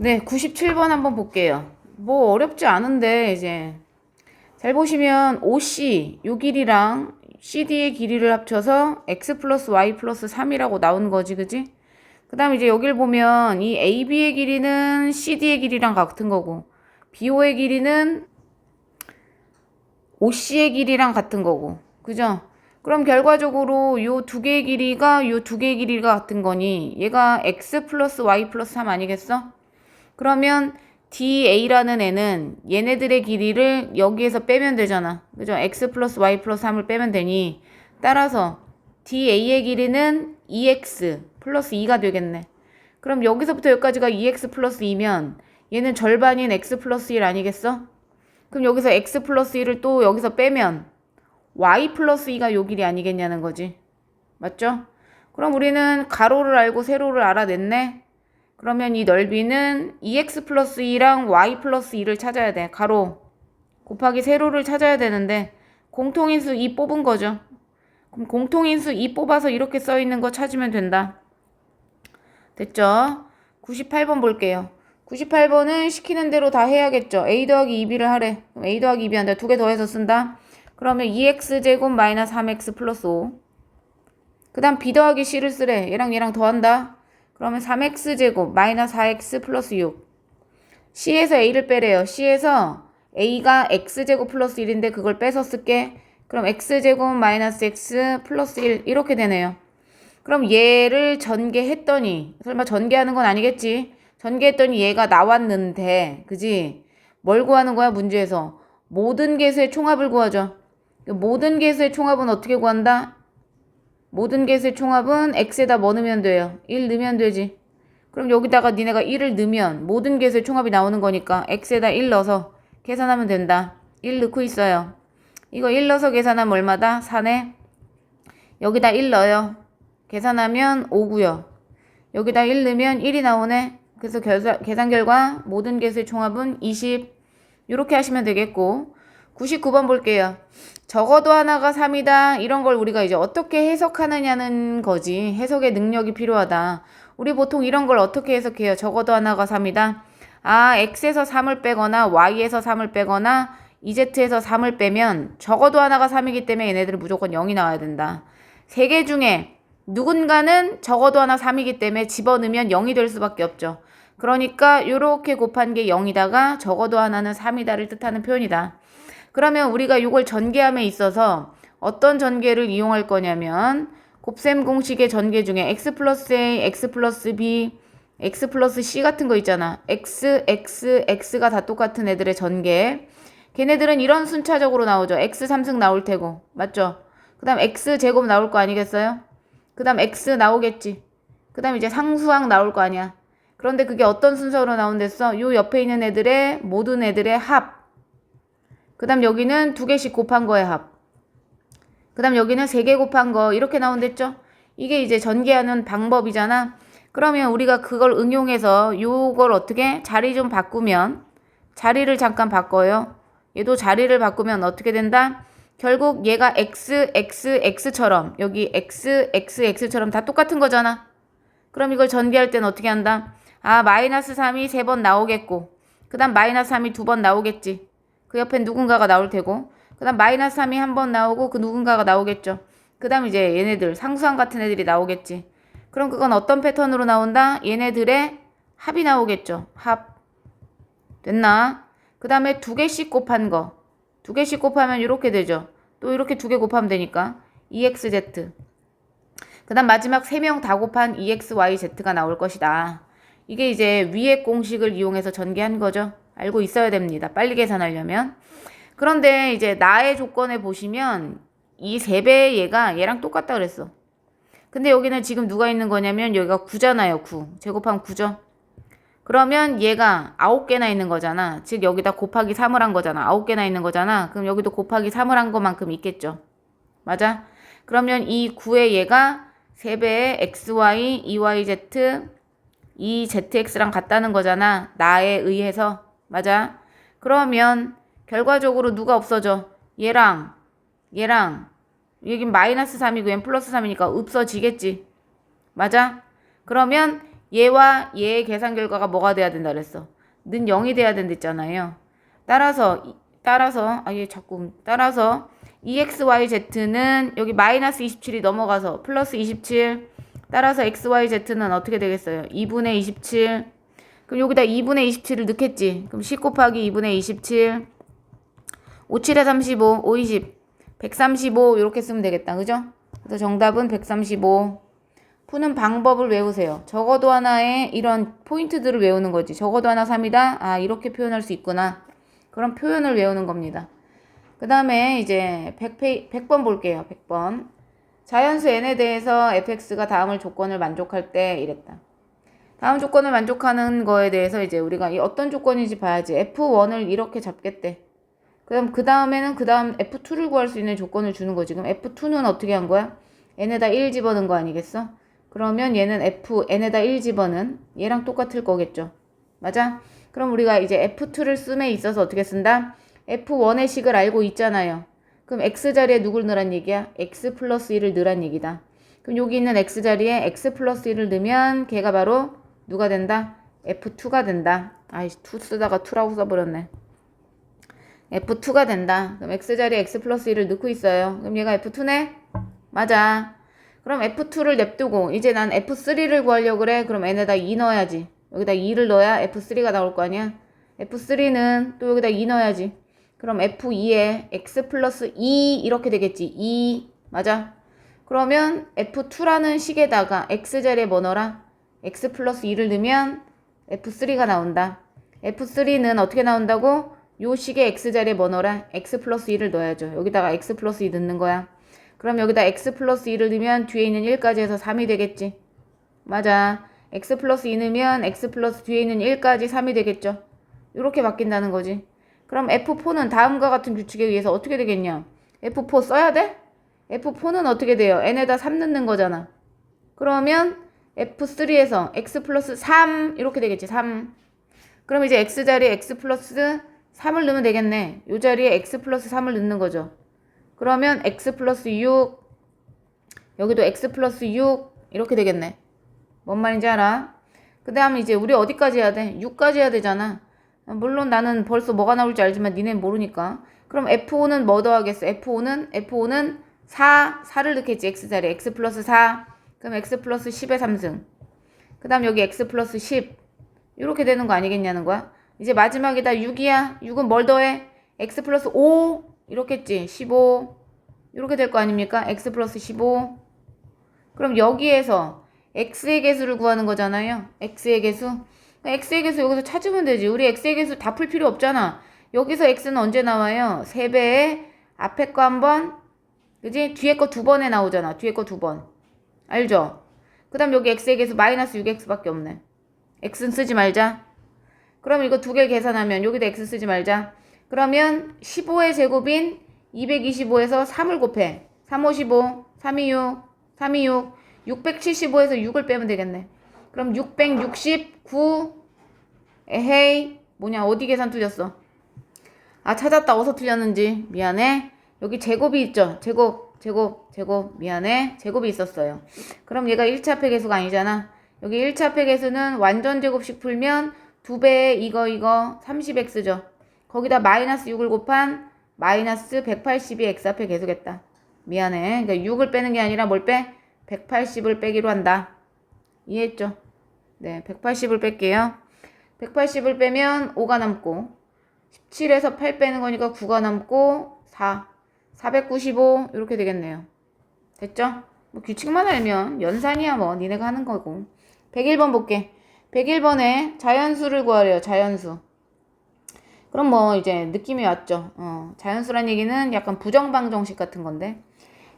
네, 97번 한번 볼게요. 뭐 어렵지 않은데 이제 잘 보시면 OC 요 길이랑 CD의 길이를 합쳐서 x 플러스 y 플러스 3이라고 나오는 거지, 그지? 그 다음에 이제 여길 보면 이 AB의 길이는 CD의 길이랑 같은 거고 BO의 길이는 OC의 길이랑 같은 거고, 그죠? 그럼 결과적으로 요 두 개의 길이가 요 두 개의 길이가 같은 거니 얘가 x 플러스 y 플러스 3 아니겠어? 그러면 DA라는 애는 얘네들의 길이를 여기에서 빼면 되잖아. 그죠? x 플러스 y 플러스 3을 빼면 되니 따라서 DA의 길이는 2x 플러스 2가 되겠네. 그럼 여기서부터 여기까지가 2x 플러스 2면 얘는 절반인 x 플러스 1 아니겠어? 그럼 여기서 x 플러스 1을 또 여기서 빼면 y 플러스 2가 요 길이 아니겠냐는 거지. 맞죠? 그럼 우리는 가로를 알고 세로를 알아냈네. 그러면 이 넓이는 2x 플러스 2랑 y 플러스 2를 찾아야 돼. 가로 곱하기 세로를 찾아야 되는데 공통인수 2 뽑은 거죠. 그럼 공통인수 2 뽑아서 이렇게 써있는 거 찾으면 된다. 됐죠? 98번 볼게요. 98번은 시키는 대로 다 해야겠죠. a 더하기 2b를 하래. 그럼 a 더하기 2b 한다. 두 개 더해서 쓴다. 그러면 2x제곱 마이너스 3x 플러스 5. 그 다음 b 더하기 c를 쓰래. 얘랑 더한다. 그러면 3x제곱 마이너스 4x 플러스 6. c에서 a를 빼래요. c에서 a가 x제곱 플러스 1인데 그걸 빼서 쓸게. 그럼 x제곱 마이너스 x 플러스 1 이렇게 되네요. 그럼 얘를 전개했더니 설마 전개하는 건 아니겠지? 전개했더니 얘가 나왔는데 그지? 뭘 구하는 거야 문제에서? 모든 개수의 총합을 구하죠. 모든 개수의 총합은 어떻게 구한다? 모든 개수의 총합은 x에다 뭐 넣으면 돼요? 1 넣으면 되지. 그럼 여기다가 니네가 1을 넣으면 모든 개수의 총합이 나오는 거니까 x에다 1 넣어서 계산하면 된다. 1 넣고 있어요. 이거 1 넣어서 계산하면 얼마다? 4네. 여기다 1 넣어요. 계산하면 5고요. 여기다 1 넣으면 1이 나오네. 그래서 계산 결과 모든 개수의 총합은 20. 이렇게 하시면 되겠고 99번 볼게요. 적어도 하나가 3이다. 이런 걸 우리가 이제 어떻게 해석하느냐는 거지. 해석의 능력이 필요하다. 우리 보통 이런 걸 어떻게 해석해요? 적어도 하나가 3이다. 아, x에서 3을 빼거나 y에서 3을 빼거나 z에서 3을 빼면 적어도 하나가 3이기 때문에 얘네들은 무조건 0이 나와야 된다. 세 개 중에 누군가는 적어도 하나 3이기 때문에 집어넣으면 0이 될 수밖에 없죠. 그러니까 이렇게 곱한 게 0이다가 적어도 하나는 3이다를 뜻하는 표현이다. 그러면 우리가 이걸 전개함에 있어서 어떤 전개를 이용할 거냐면 곱셈 공식의 전개 중에 x 플러스 a, x 플러스 b, x 플러스 c 같은 거 있잖아. x, x, x가 다 똑같은 애들의 전개. 걔네들은 이런 순차적으로 나오죠. x 3승 나올 테고. 맞죠? 그 다음 x 제곱 나올 거 아니겠어요? 그 다음 x 나오겠지. 그 다음 이제 상수항 나올 거 아니야. 그런데 그게 어떤 순서로 나온댔어? 요 옆에 있는 애들의 모든 애들의 합. 그 다음 여기는 2개씩 곱한 거의 합. 그 다음 여기는 3개 곱한 거 이렇게 나온댔죠? 이게 이제 전개하는 방법이잖아. 그러면 우리가 그걸 응용해서 요걸 어떻게 자리 좀 바꾸면 자리를 잠깐 바꿔요. 얘도 자리를 바꾸면 어떻게 된다? 결국 얘가 x, x, x처럼 여기 x, x, x처럼 다 똑같은 거잖아. 그럼 이걸 전개할 때는 어떻게 한다? 아, 마이너스 3이 3번 나오겠고 그 다음 마이너스 3이 2번 나오겠지. 그 옆엔 누군가가 나올 테고 그 다음 마이너스 3이 한 번 나오고 그 누군가가 나오겠죠. 그 다음 이제 얘네들 상수항 같은 애들이 나오겠지. 그럼 그건 어떤 패턴으로 나온다? 얘네들의 합이 나오겠죠. 합. 됐나? 그 다음에 2개씩 곱한 거. 2개씩 곱하면 이렇게 되죠. 또 이렇게 2개 곱하면 되니까 2xz. 그 다음 마지막 3명 다 곱한 2xyz가 나올 것이다. 이게 이제 위의 공식을 이용해서 전개한 거죠. 알고 있어야 됩니다. 빨리 계산하려면. 그런데 이제 나의 조건에 보시면 이 3배의 얘가 얘랑 똑같다 그랬어. 근데 여기는 지금 누가 있는 거냐면 여기가 9잖아요. 9. 제곱하면 9죠. 그러면 얘가 9개나 있는 거잖아. 즉 여기다 곱하기 3을 한 거잖아. 9개나 있는 거잖아. 그럼 여기도 곱하기 3을 한 것만큼 있겠죠. 맞아? 그러면 이 9의 얘가 3배의 xy, EYZ, 이 ZX랑 같다는 거잖아. 나에 의해서. 맞아? 그러면 결과적으로 누가 없어져? 얘랑 여긴 마이너스 3이고 얘는 플러스 3이니까 없어지겠지. 맞아? 그러면 얘와 얘의 계산 결과가 뭐가 돼야 된다 그랬어? 는 0이 돼야 된댔잖아요. 따라서 EXYZ는 여기 마이너스 27이 넘어가서 플러스 27. 따라서 XYZ는 어떻게 되겠어요? 2분의 27. 그럼 여기다 2분의 27을 넣겠지. 그럼 10 곱하기 2분의 27. 5, 7에 35, 5, 20. 135 이렇게 쓰면 되겠다. 그죠? 그래서 정답은 135. 푸는 방법을 외우세요. 적어도 하나의 이런 포인트들을 외우는 거지. 적어도 하나 3이다. 아, 이렇게 표현할 수 있구나. 그런 표현을 외우는 겁니다. 그 다음에 이제 100번 볼게요. 100번. 자연수 n에 대해서 fx가 다음을 조건을 만족할 때 이랬다. 다음 조건을 만족하는 거에 대해서 이제 우리가 이 어떤 조건인지 봐야지. f1을 이렇게 잡겠대. 그럼 그 다음에는 그 다음 f2를 구할 수 있는 조건을 주는 거지. 그럼 f2는 어떻게 한 거야? n에다 1 집어넣은 거 아니겠어? 그러면 얘는 n에다 1 집어넣은 얘랑 똑같을 거겠죠. 맞아? 그럼 우리가 이제 f2를 씀에 있어서 어떻게 쓴다? f1의 식을 알고 있잖아요. 그럼 x자리에 누굴 넣으란 얘기야? x 플러스 1을 넣으란 얘기다. 그럼 여기 있는 x자리에 x 플러스 1을 넣으면 걔가 바로 누가 된다? f2가 된다. 아이씨 2 쓰다가 2라고 써버렸네. f2가 된다. 그럼 x자리에 x 플러스 1을 넣고 있어요. 그럼 얘가 f2ναι? 맞아. 그럼 f2를 냅두고 이제 난 f3를 구하려고 그래. 그럼 n에다 2 넣어야지. 여기다 2를 넣어야 f3가 나올 거 아니야. f3는 또 여기다 2 넣어야지. 그럼 f2에 x 플러스 2 이렇게 되겠지. 2 맞아. 그러면 f2라는 식에다가 x자리에 뭐 넣어라? x 플러스 2를 넣으면 f3가 나온다. f3는 어떻게 나온다고? 요 식에 x자리에 뭐 넣어라? x 플러스 2를 넣어야죠. 여기다가 x 플러스 2 넣는 거야. 그럼 여기다 x 플러스 2를 넣으면 뒤에 있는 1까지 해서 3이 되겠지. 맞아. x 플러스 2 넣으면 x 플러스 뒤에 있는 1까지 3이 되겠죠. 이렇게 바뀐다는 거지. 그럼 F4는 다음과 같은 규칙에 의해서 어떻게 되겠냐? F4 써야 돼? F4는 어떻게 돼요? n에다 3 넣는 거잖아. 그러면 F3에서 x 플러스 3 이렇게 되겠지. 3. 그럼 이제 x자리에 x 플러스 3을 넣으면 되겠네. 이 자리에 x 플러스 3을 넣는 거죠. 그러면 x 플러스 6 여기도 x 플러스 6 이렇게 되겠네. 뭔 말인지 알아? 그 다음에 이제 우리 어디까지 해야 돼? 6까지 해야 되잖아. 물론 나는 벌써 뭐가 나올지 알지만 니네는 모르니까. 그럼 F5는 뭐 더하겠어? F5는 4를 넣겠지. x자리에 x 플러스 4. 그럼 x 플러스 10의 3승. 그 다음 여기 x 플러스 10 이렇게 되는 거 아니겠냐는 거야. 이제 마지막에다 6이야. 6은 뭘 더해? x 플러스 5 이렇겠지. 15 이렇게 될 거 아닙니까? x 플러스 15. 그럼 여기에서 x의 개수를 구하는 거잖아요. x의 개수. x의 개수 여기서 찾으면 되지. 우리 x의 개수 다 풀 필요 없잖아. 여기서 x는 언제 나와요? 3배에 앞에 거 한 번, 그지? 뒤에 거 2번에 나오잖아. 뒤에 거 2번. 알죠? 그 다음 여기 x의 개수 마이너스 6x밖에 없네. x는 쓰지 말자. 그럼 이거 두 개 계산하면 여기다 x 쓰지 말자. 그러면 15의 제곱인 225에서 3을 곱해. 3, 5, 15, 3, 2, 6, 3, 2, 6, 675에서 6을 빼면 되겠네. 그럼 669, 에헤이, 뭐냐, 어디 계산 틀렸어? 아, 찾았다. 어디서 틀렸는지. 미안해. 여기 제곱이 있죠? 제곱, 미안해. 제곱이 있었어요. 그럼 얘가 1차 폐계수가 아니잖아. 여기 1차 폐계수는 완전 제곱식 풀면 2배에 이거 30x죠. 거기다 마이너스 6을 곱한 마이너스 180이 x 앞에 계수겠다. 미안해. 그러니까 6을 빼는 게 아니라 뭘 빼? 180을 빼기로 한다. 이해했죠? 네, 180을 뺄게요. 180을 빼면 5가 남고 17에서 8 빼는 거니까 9가 남고 495 이렇게 되겠네요. 됐죠? 뭐 규칙만 알면 연산이야 뭐 니네가 하는 거고. 101번 볼게. 101번에 자연수를 구하래요. 자연수. 그럼 뭐 이제 느낌이 왔죠. 자연수란 얘기는 약간 부정방정식 같은 건데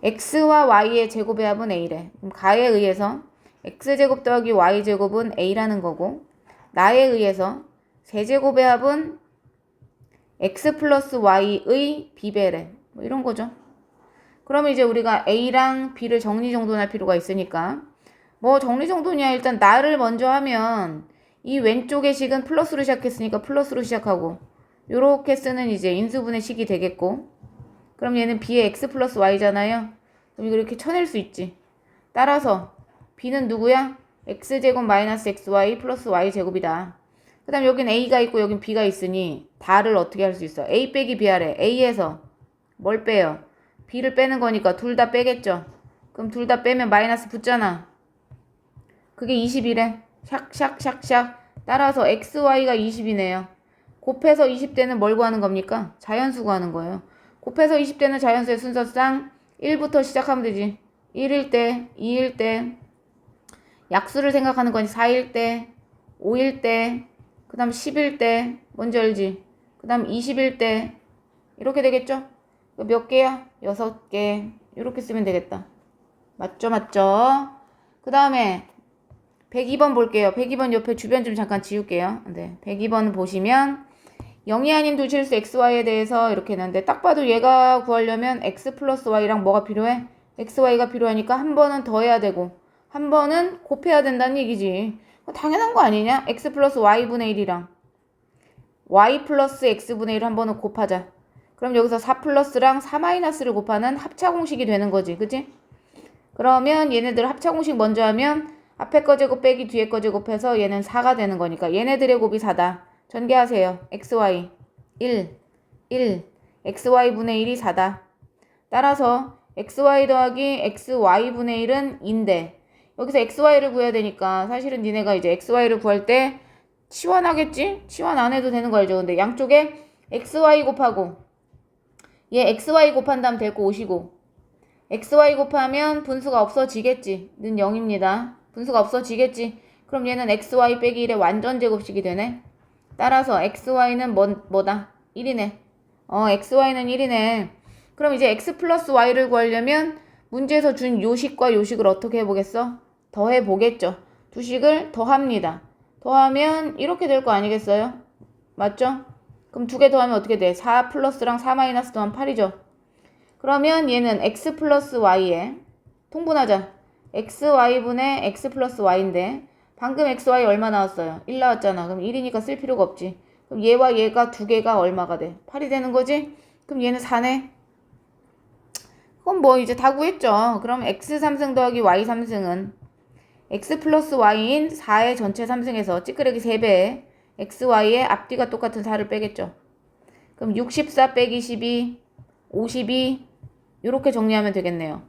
x와 y의 제곱의 합은 a래. 그럼 가에 의해서 x제곱 더하기 y제곱은 a라는 거고 나에 의해서 세제곱의 합은 x 플러스 y의 b배래. 뭐 이런 거죠. 그러면 이제 우리가 a랑 b를 정리정돈할 필요가 있으니까 뭐 정리정돈이야. 일단 나를 먼저 하면 이 왼쪽의 식은 플러스로 시작했으니까 플러스로 시작하고 요렇게 쓰는 이제 인수분해 식이 되겠고 그럼 얘는 b의 x 플러스 y잖아요. 그럼 이거 이렇게 쳐낼 수 있지. 따라서 b는 누구야? x제곱 마이너스 xy 플러스 y제곱이다. 그 다음 여긴 a가 있고 여긴 b가 있으니 다를 어떻게 할 수 있어? a 빼기 b 하래. a에서 뭘 빼요? b를 빼는 거니까 둘 다 빼겠죠. 그럼 둘 다 빼면 마이너스 붙잖아. 그게 20이래. 샥샥샥샥. 따라서 xy가 20이네요. 곱해서 20대는 뭘 구하는 겁니까? 자연수 구하는 거예요. 곱해서 20대는 자연수의 순서상 1부터 시작하면 되지. 1일 때, 2일 때, 약수를 생각하는 거니 4일 때, 5일 때, 그 다음 10일 때, 뭔지 알지? 그 다음 20일 때, 이렇게 되겠죠? 몇 개야? 6개. 이렇게 쓰면 되겠다. 맞죠? 맞죠? 그 다음에 102번 볼게요. 102번 옆에 주변 좀 잠깐 지울게요. 네, 102번 보시면 0이 아닌 두 실수 xy에 대해서 이렇게 했는데 딱 봐도 얘가 구하려면 x 플러스 y랑 뭐가 필요해? xy가 필요하니까 한 번은 더해야 되고 한 번은 곱해야 된다는 얘기지. 당연한 거 아니냐? x 플러스 y분의 1이랑 y 플러스 x분의 1 한 번은 곱하자. 그럼 여기서 4 플러스랑 4 마이너스를 곱하는 합차공식이 되는 거지. 그치? 그러면 얘네들 합차공식 먼저 하면 앞에 거 제곱 빼기 뒤에 거 제곱해서 얘는 4가 되는 거니까 얘네들의 곱이 4다. 전개하세요. xy 1, 1, xy분의 1이 4다. 따라서 xy 더하기 xy분의 1은 2인데 여기서 xy를 구해야 되니까 사실은 니네가 이제 xy를 구할 때 치환하겠지? 치환 안 해도 되는 거 알죠? 근데 양쪽에 xy 곱하고 얘 xy 곱한 다음 될 거 5이고 xy 곱하면 분수가 없어지겠지. 는 0입니다. 분수가 없어지겠지. 그럼 얘는 xy 빼기 1의 완전 제곱식이 되네. 따라서 xy는 뭐다? 1이네. xy는 1이네. 그럼 이제 x 플러스 y를 구하려면 문제에서 준 요식과 요식을 어떻게 해보겠어? 더해보겠죠. 두 식을 더합니다. 더하면 이렇게 될 거 아니겠어요? 맞죠? 그럼 두 개 더하면 어떻게 돼? 4 플러스랑 4 마이너스 더하면 8이죠. 그러면 얘는 x 플러스 y에 통분하자. xy분의 x 플러스 y인데 방금 xy 얼마 나왔어요? 1 나왔잖아. 그럼 1이니까 쓸 필요가 없지. 그럼 얘와 얘가 두 개가 얼마가 돼? 8이 되는 거지? 그럼 얘는 4네. 그럼 뭐 이제 다 구했죠. 그럼 x 3승 더하기 y 3승은 x 플러스 y인 4의 전체 3승에서 찌끄레기 3배에 xy의 앞뒤가 똑같은 4를 빼겠죠. 그럼 64 빼기 12, 52 이렇게 정리하면 되겠네요.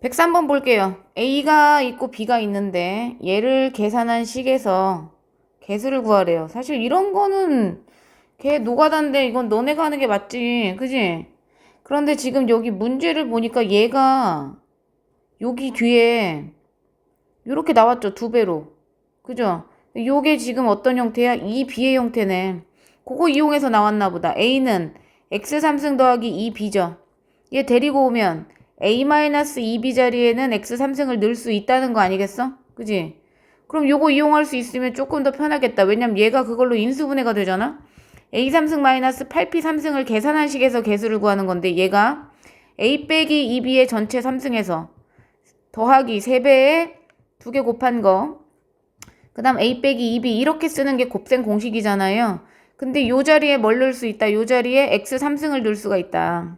103번 볼게요. A가 있고 B가 있는데 얘를 계산한 식에서 개수를 구하래요. 사실 이런 거는 걔 노가다인데 이건 너네가 하는 게 맞지. 그지? 그런데 지금 여기 문제를 보니까 얘가 여기 뒤에 이렇게 나왔죠. 2배로. 그죠? 요게 지금 어떤 형태야? 2B의 형태네. 그거 이용해서 나왔나 보다. A는 x3승 더하기 2B죠. 얘 데리고 오면 a-2b 자리에는 x3승을 넣을 수 있다는 거 아니겠어? 그지? 그럼 요거 이용할 수 있으면 조금 더 편하겠다. 왜냐면 얘가 그걸로 인수분해가 되잖아? a3승 마이너스 8p3승을 계산한 식에서 개수를 구하는 건데 얘가 a 빼기 2b의 전체 3승에서 더하기 3배에 2개 곱한 거 그 다음 a 빼기 2b 이렇게 쓰는 게 곱셈 공식이잖아요. 근데 요 자리에 뭘 넣을 수 있다? 요 자리에 x3승을 넣을 수가 있다.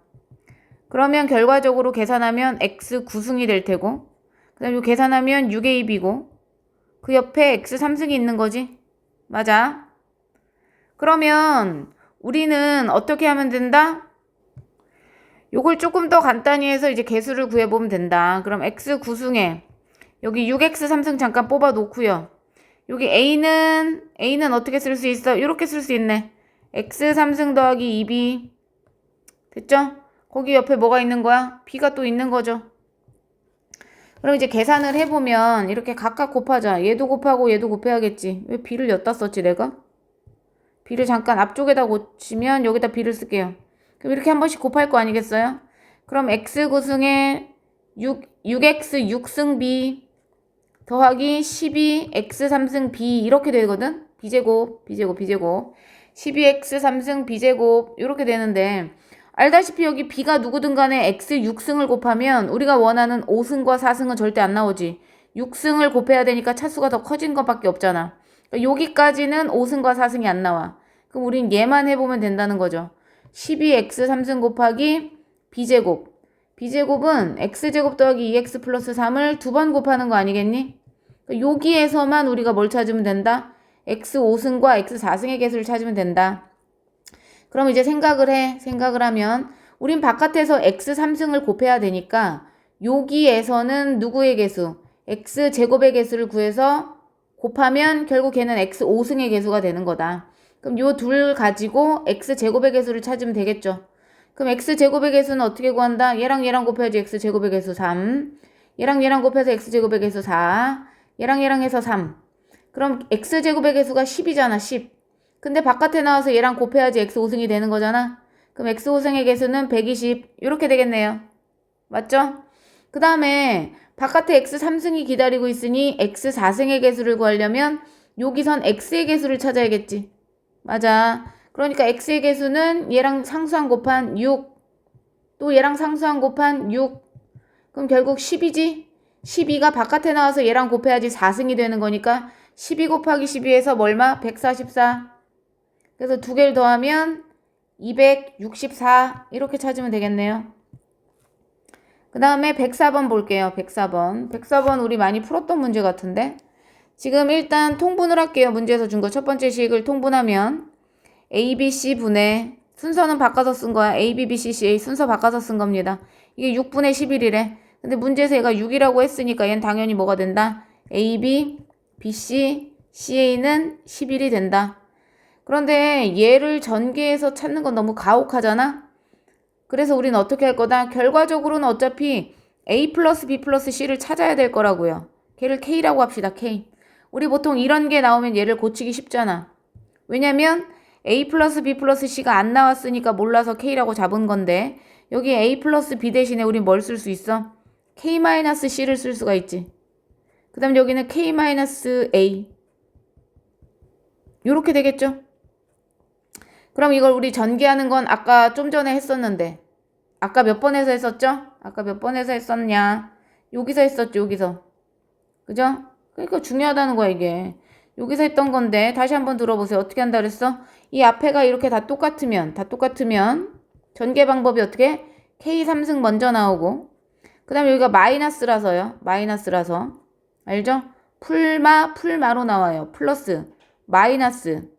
그러면 결과적으로 계산하면 x 9승이 될 테고 그 다음 요 계산하면 6의 2b고 그 옆에 x 3승이 있는 거지. 맞아. 그러면 우리는 어떻게 하면 된다? 요걸 조금 더 간단히 해서 이제 개수를 구해보면 된다. 그럼 x 9승에 여기 6x 3승 잠깐 뽑아 놓고요. 여기 a는 어떻게 쓸 수 있어? 이렇게 쓸 수 있네. x 3승 더하기 2b 됐죠? 거기 옆에 뭐가 있는 거야? b가 또 있는 거죠. 그럼 이제 계산을 해보면 이렇게 각각 곱하자. 얘도 곱하고 얘도 곱해야겠지. 왜 b를 여기다 썼지 내가? b를 잠깐 앞쪽에다 고치면 여기다 b를 쓸게요. 그럼 이렇게 한 번씩 곱할 거 아니겠어요? 그럼 x 9승에 6x 6승 b 더하기 12x 3승 b 이렇게 되거든? b제곱 12x 3승 b제곱 이렇게 되는데 알다시피 여기 b가 누구든 간에 x 6승을 곱하면 우리가 원하는 5승과 4승은 절대 안 나오지. 6승을 곱해야 되니까 차수가 더 커진 것밖에 없잖아. 그러니까 여기까지는 5승과 4승이 안 나와. 그럼 우린 얘만 해보면 된다는 거죠. 12x 3승 곱하기 b제곱 b제곱은 x제곱 더하기 2x 플러스 3을 두 번 곱하는 거 아니겠니? 여기에서만 우리가 뭘 찾으면 된다? x5승과 x4승의 개수를 찾으면 된다. 그럼 이제 생각을 하면 우린 바깥에서 x3승을 곱해야 되니까 여기에서는 누구의 개수? x제곱의 개수를 구해서 곱하면 결국 걔는 x5승의 개수가 되는 거다. 그럼 요 둘 가지고 x제곱의 개수를 찾으면 되겠죠. 그럼 x제곱의 개수는 어떻게 구한다? 얘랑 얘랑 곱해야지 x제곱의 개수 3. 얘랑 얘랑 곱해서 x제곱의 개수 4. 얘랑 해서 3. 그럼 x제곱의 개수가 10이잖아. 10. 근데 바깥에 나와서 얘랑 곱해야지 x5승이 되는 거잖아. 그럼 x5승의 개수는 120. 이렇게 되겠네요. 맞죠? 그 다음에 바깥에 x3승이 기다리고 있으니 x4승의 개수를 구하려면 여기선 x의 개수를 찾아야겠지. 맞아. 그러니까 x의 개수는 얘랑 상수한 곱한 6. 또 얘랑 상수한 곱한 6. 그럼 결국 10이지? 12가 바깥에 나와서 얘랑 곱해야지 4승이 되는 거니까 12 곱하기 12에서 얼마? 144. 그래서 두 개를 더하면 264 이렇게 찾으면 되겠네요. 그 다음에 104번 볼게요. 104번 우리 많이 풀었던 문제 같은데 지금 일단 통분을 할게요. 문제에서 준 거 첫 번째 식을 통분하면 A, B, C 분의 순서는 바꿔서 쓴 거야. A, B, B, C, C, A 순서 바꿔서 쓴 겁니다. 이게 6분의 11이래. 근데 문제에서 얘가 6이라고 했으니까 얘는 당연히 뭐가 된다? A, B, B, C, C, A는 11이 된다. 그런데 얘를 전개해서 찾는 건 너무 가혹하잖아? 그래서 우리는 어떻게 할 거다? 결과적으로는 어차피 A 플러스 B 플러스 C를 찾아야 될 거라고요. 걔를 K라고 합시다. K. 우리 보통 이런 게 나오면 얘를 고치기 쉽잖아. 왜냐면 A 플러스 B 플러스 C가 안 나왔으니까 몰라서 K라고 잡은 건데 여기 A 플러스 B 대신에 우리 뭘 쓸 수 있어? K 마이너스 C를 쓸 수가 있지. 그 다음 여기는 K 마이너스 A. 요렇게 되겠죠? 그럼 이걸 우리 전개하는 건 아까 좀 전에 했었는데 아까 몇 번에서 했었죠? 아까 몇 번에서 했었냐? 여기서 했었죠. 여기서. 그죠? 그러니까 중요하다는 거야 이게. 여기서 했던 건데 다시 한번 들어보세요. 어떻게 한다 그랬어? 이 앞에가 이렇게 다 똑같으면 전개 방법이 어떻게? K3승 먼저 나오고 그 다음에 여기가 마이너스라서요. 알죠? 풀마로 나와요. 플러스 마이너스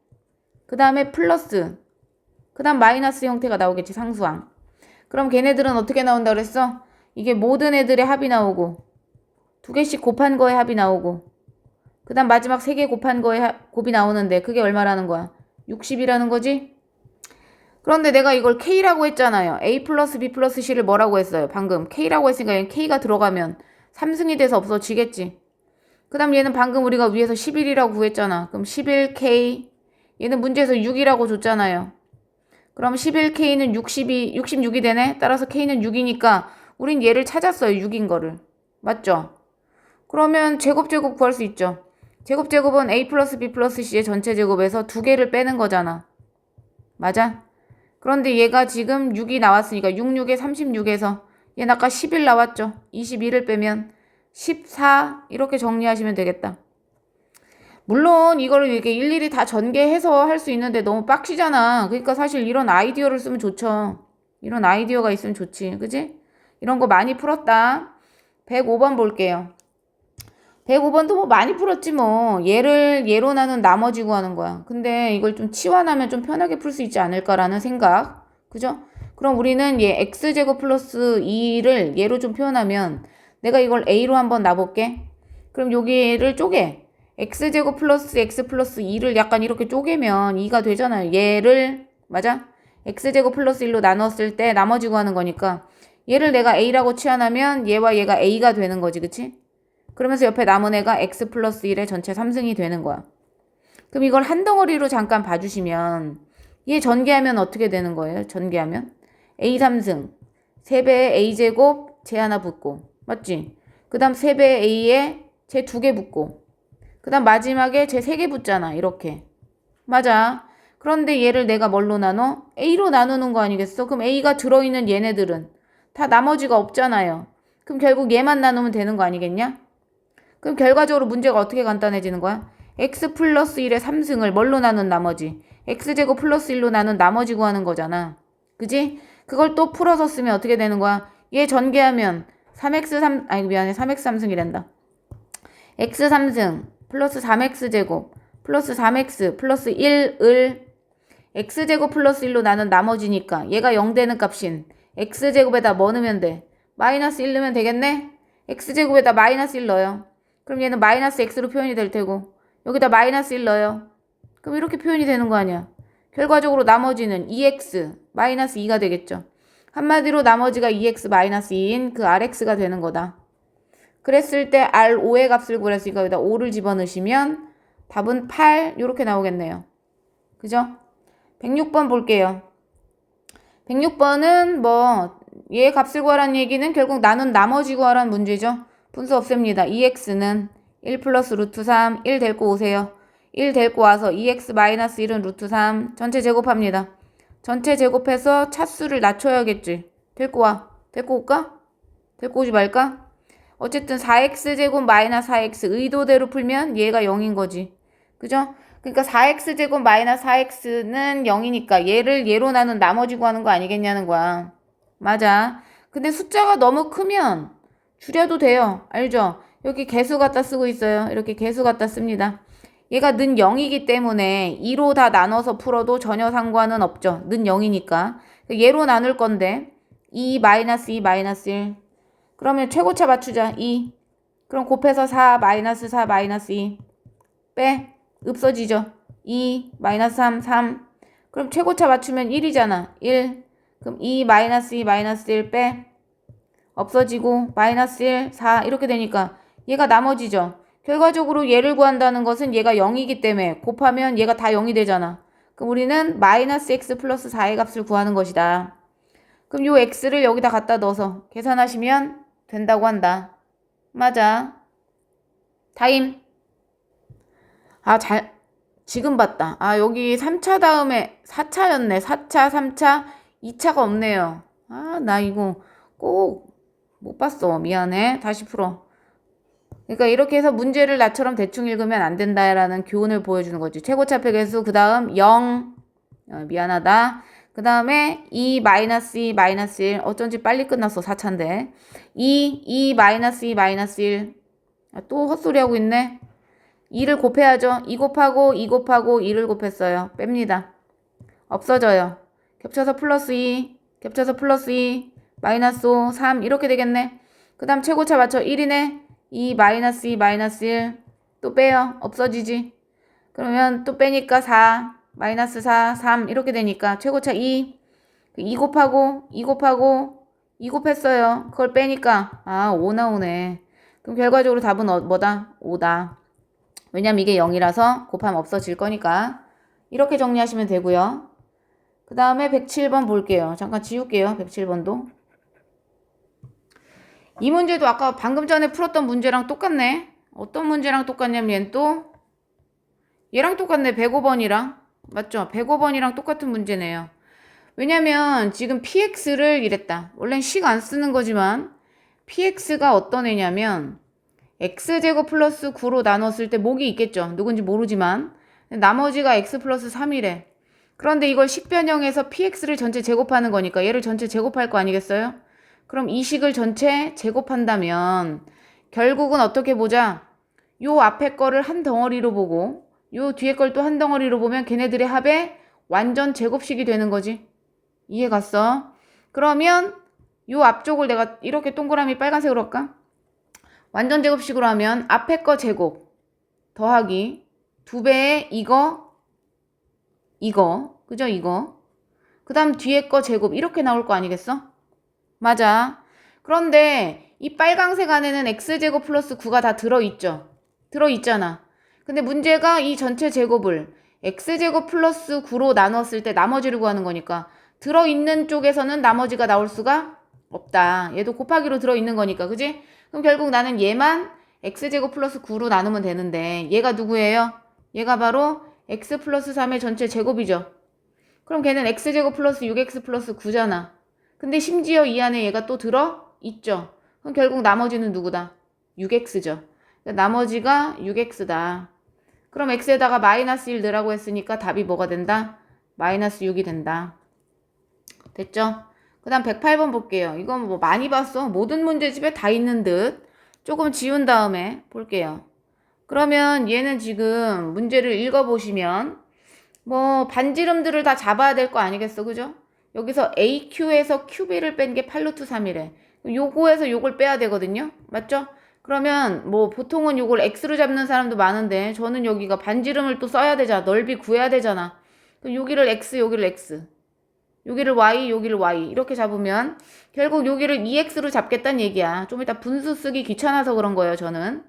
그 다음에 플러스 그 다음 마이너스 형태가 나오겠지. 상수항. 그럼 걔네들은 어떻게 나온다 그랬어? 이게 모든 애들의 합이 나오고 두 개씩 곱한 거의 합이 나오고 그 다음 마지막 세 개 곱한 거의 곱이 나오는데 그게 얼마라는 거야? 60이라는 거지? 그런데 내가 이걸 K라고 했잖아요. A 플러스 B 플러스 C를 뭐라고 했어요? 방금 K라고 했으니까 얘는 K가 들어가면 3승이 돼서 없어지겠지. 그 다음 얘는 방금 우리가 위에서 11이라고 구했잖아. 그럼 11K 얘는 문제에서 6이라고 줬잖아요. 그럼 11K는 66이 되네? 따라서 K는 6이니까 우린 얘를 찾았어요. 6인 거를. 맞죠? 그러면 제곱 구할 수 있죠. 제곱은 A 플러스 B 플러스 C의 전체 제곱에서 두 개를 빼는 거잖아. 맞아? 그런데 얘가 지금 6이 나왔으니까 66에 36에서 얘는 아까 11 나왔죠. 21을 빼면 14 이렇게 정리하시면 되겠다. 물론 이거를 이렇게 일일이 다 전개해서 할 수 있는데 너무 빡시잖아. 그러니까 사실 이런 아이디어를 쓰면 좋죠. 이런 아이디어가 있으면 좋지. 그지? 이런 거 많이 풀었다. 105번 볼게요. 105번도 뭐 많이 풀었지 뭐. 얘를 얘로 나눈 나머지 구하는 거야. 근데 이걸 좀 치환하면 좀 편하게 풀 수 있지 않을까라는 생각. 그죠? 그럼 우리는 얘 x제곱 플러스 2를 얘로 좀 표현하면 내가 이걸 a로 한번 놔볼게. 그럼 여기를 쪼개. x제곱 플러스 x 플러스 2를 약간 이렇게 쪼개면 2가 되잖아요. 얘를 맞아? x제곱 플러스 1로 나눴을 때 나머지 구하는 거니까 얘를 내가 a라고 치환하면 얘와 얘가 a가 되는 거지. 그치? 그러면서 옆에 남은 애가 x 플러스 1의 전체 3승이 되는 거야. 그럼 이걸 한 덩어리로 잠깐 봐주시면 얘 전개하면 어떻게 되는 거예요? 전개하면 a 3승 3배의 a제곱 제 하나 붙고 맞지? 그 다음 3배의 a에 제 2개 붙고 그 다음 마지막에 제 3개 붙잖아. 이렇게. 맞아. 그런데 얘를 내가 뭘로 나눠? a로 나누는 거 아니겠어? 그럼 a가 들어있는 얘네들은 다 나머지가 없잖아요. 그럼 결국 얘만 나누면 되는 거 아니겠냐? 그럼 결과적으로 문제가 어떻게 간단해지는 거야? x 플러스 1의 3승을 뭘로 나눈 나머지? x제곱 플러스 1로 나눈 나머지 구하는 거잖아. 그지? 그걸 또 풀어서 쓰면 어떻게 되는 거야? 얘 전개하면 3x3 아니 미안해 3x 3승이란다. x 3승 플러스 3x제곱 플러스 3x 플러스 1을 x제곱 플러스 1로 나눈 나머지니까 얘가 0 되는 값인 x제곱에다 뭐 넣으면 돼? 마이너스 1 넣으면 되겠네? x제곱에다 마이너스 1 넣어요. 그럼 얘는 마이너스 x로 표현이 될 테고 여기다 마이너스 1 넣어요. 그럼 이렇게 표현이 되는 거 아니야. 결과적으로 나머지는 2x 마이너스 2가 되겠죠. 한마디로 나머지가 2x 마이너스 2인 그 rx가 되는 거다. 그랬을 때 r5의 값을 구했으니까 여기다 5를 집어넣으시면 답은 8 이렇게 나오겠네요. 그죠? 106번 볼게요. 106번은 뭐 얘 값을 구하라는 얘기는 결국 나눈 나머지 구하라는 문제죠. 분수 없앱니다. 2x는 1 플러스 루트 3 1 데리고 오세요. 1 데리고 와서 2x 마이너스 1은 루트 3 전체 제곱합니다. 전체 제곱해서 차수를 낮춰야겠지. 데리고 와. 데리고 올까? 데리고 오지 말까? 어쨌든 4x제곱 마이너스 4x 의도대로 풀면 얘가 0인 거지. 그죠? 그러니까 4x제곱 마이너스 4x는 0이니까 얘를 얘로 나눈 나머지 구하는 거 아니겠냐는 거야. 맞아. 근데 숫자가 너무 크면 줄여도 돼요. 알죠? 여기 개수 갖다 쓰고 있어요. 이렇게 개수 갖다 씁니다. 얘가 는 0이기 때문에 2로 다 나눠서 풀어도 전혀 상관은 없죠. 는 0이니까. 얘로 나눌 건데 2 마이너스 2 마이너스 1. 그러면 최고차 맞추자. 2. 그럼 곱해서 4 마이너스 4 마이너스 2. 빼. 없어지죠. 2 마이너스 3 3. 그럼 최고차 맞추면 1이잖아. 1. 그럼 2 마이너스 2 마이너스 1 빼. 없어지고 마이너스 1 4 이렇게 되니까 얘가 나머지죠. 결과적으로 얘를 구한다는 것은 얘가 0이기 때문에 곱하면 얘가 다 0이 되잖아. 그럼 우리는 마이너스 x 플러스 4의 값을 구하는 것이다. 그럼 요 x를 여기다 갖다 넣어서 계산하시면 된다고 한다. 맞아. 타임. 지금 봤다. 여기 3차 다음에 4차였네. 4차, 3차, 2차가 없네요. 나 이거 꼭 못 봤어. 미안해. 다시 풀어. 그러니까 이렇게 해서 문제를 나처럼 대충 읽으면 안 된다라는 교훈을 보여주는 거지. 최고차표 계수 그 다음 0. 미안하다. 그 다음에 2 마이너스 2 마이너스 1. 어쩐지 빨리 끝났어. 4차인데. 2 마이너스 2 마이너스 1. 또 헛소리하고 있네. 2를 곱해야죠. 2 곱하고 2 곱하고 2를 곱했어요. 뺍니다. 없어져요. 겹쳐서 플러스 2. 겹쳐서 플러스 2. 마이너스 5 3 이렇게 되겠네. 그 다음 최고차 맞춰 1이네. 2 마이너스 2 마이너스 1. 또 빼요. 없어지지. 그러면 또 빼니까 4 마이너스 4 3 이렇게 되니까 최고차 2. 2 곱하고 2 곱하고 2 곱했어요. 그걸 빼니까 5 나오네. 그럼 결과적으로 답은 뭐다? 5다. 왜냐면 이게 0이라서 곱하면 없어질 거니까. 이렇게 정리하시면 되고요. 그 다음에 107번 볼게요. 잠깐 지울게요. 107번도. 이 문제도 아까 방금 전에 풀었던 문제랑 똑같네. 어떤 문제랑 똑같냐면 얘는 또 얘랑 똑같네. 105번이랑. 맞죠? 105번이랑 똑같은 문제네요. 왜냐면 지금 px를 이랬다. 원래는 식 안 쓰는 거지만 px가 어떤 애냐면 x제곱 플러스 9로 나눴을 때 목이 있겠죠. 누군지 모르지만 나머지가 x 플러스 3이래. 그런데 이걸 식변형에서 px를 전체 제곱하는 거니까 얘를 전체 제곱할 거 아니겠어요? 그럼 이 식을 전체 제곱한다면 결국은 어떻게 보자. 요 앞에 거를 한 덩어리로 보고 요 뒤에 걸 또 한 덩어리로 보면 걔네들의 합의 완전 제곱식이 되는 거지. 이해 갔어? 그러면 요 앞쪽을 내가 이렇게 동그라미 빨간색으로 할까? 완전 제곱식으로 하면 앞에 거 제곱 더하기 2배의 이거 그죠? 이거 그 다음 뒤에 거 제곱 이렇게 나올 거 아니겠어? 맞아. 그런데 이 빨강색 안에는 x제곱 플러스 9가 다 들어있죠? 들어있잖아. 근데 문제가 이 전체 제곱을 x제곱 플러스 9로 나눴을 때 나머지를 구하는 거니까 들어있는 쪽에서는 나머지가 나올 수가 없다. 얘도 곱하기로 들어있는 거니까. 그지? 그럼 결국 나는 얘만 x제곱 플러스 9로 나누면 되는데 얘가 누구예요? 얘가 바로 x 플러스 3의 전체 제곱이죠. 그럼 걔는 x제곱 플러스 6x 플러스 9잖아. 근데 심지어 이 안에 얘가 또 들어있죠. 그럼 결국 나머지는 누구다? 6x죠. 나머지가 6x다. 그럼 x에다가 마이너스 1 넣으라고 했으니까 답이 뭐가 된다? 마이너스 6이 된다. 됐죠? 그 그 다음 108번 볼게요. 이건 뭐 많이 봤어. 모든 문제집에 다 있는 듯. 조금 지운 다음에 볼게요. 그러면 얘는 지금 문제를 읽어보시면 뭐 반지름들을 다 잡아야 될 거 아니겠어, 그죠? 여기서 AQ에서 QB를 뺀 게 8루트 3이래. 요거에서 요걸 빼야 되거든요. 맞죠? 그러면 뭐 보통은 요걸 X로 잡는 사람도 많은데 저는 여기가 반지름을 또 써야 되잖아. 넓이 구해야 되잖아. 그럼 여기를 X, 여기를 X. 여기를 Y, 여기를 Y. 이렇게 잡으면 결국 여기를 EX로 잡겠다는 얘기야. 좀 이따 분수 쓰기 귀찮아서 그런 거예요, 저는.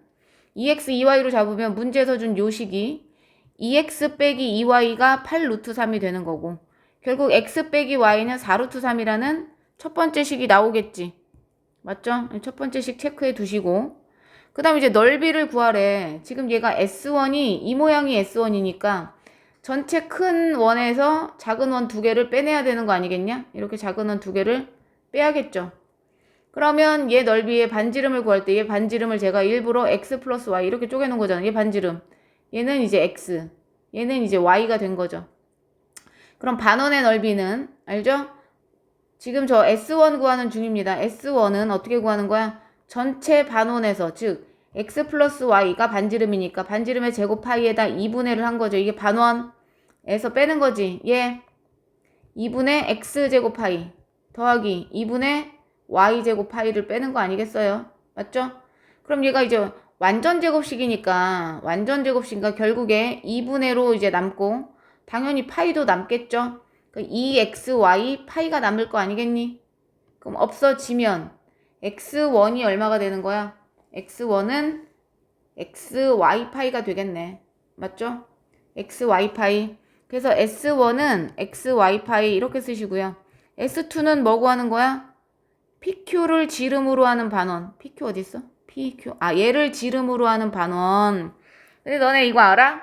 EX, EY로 잡으면 문제에서 준 요식이 2x 빼기 2y가 8루트 3이 되는 거고 결국 x 빼기 y는 4루트 3이라는 첫 번째 식이 나오겠지. 맞죠? 첫 번째 식 체크해 두시고 그 다음에 이제 넓이를 구하래. 지금 얘가 S1이 이 모양이 S1이니까 전체 큰 원에서 작은 원 두 개를 빼내야 되는 거 아니겠냐? 이렇게 작은 원 두 개를 빼야겠죠. 그러면 얘 넓이의 반지름을 구할 때 얘 반지름을 제가 일부러 x 플러스 y 이렇게 쪼개놓은 거잖아. 얘 반지름. 얘는 이제 x. 얘는 이제 y가 된 거죠. 그럼 반원의 넓이는 알죠? 지금 저 S1 구하는 중입니다. S1은 어떻게 구하는 거야? 전체 반원에서 즉 x 플러스 y가 반지름이니까 반지름의 제곱 파이에다 2분의를 한 거죠. 이게 반원에서 빼는 거지. 얘 2분의 x제곱 파이 더하기 2분의 y제곱 파이를 빼는 거 아니겠어요? 맞죠? 그럼 얘가 이제 완전 제곱식이니까 결국에 2분의로 이제 남고 당연히 파이도 남겠죠? 2xy 파이가 남을 거 아니겠니? 그럼 없어지면 x1이 얼마가 되는 거야? x1은 xy 파이가 되겠네. 맞죠? xy 파이. 그래서 s1은 xy 파이 이렇게 쓰시고요. s2는 뭐 구하는 거야? pq를 지름으로 하는 반원. pq 어딨어? pq. 얘를 지름으로 하는 반원. 근데 너네 이거 알아?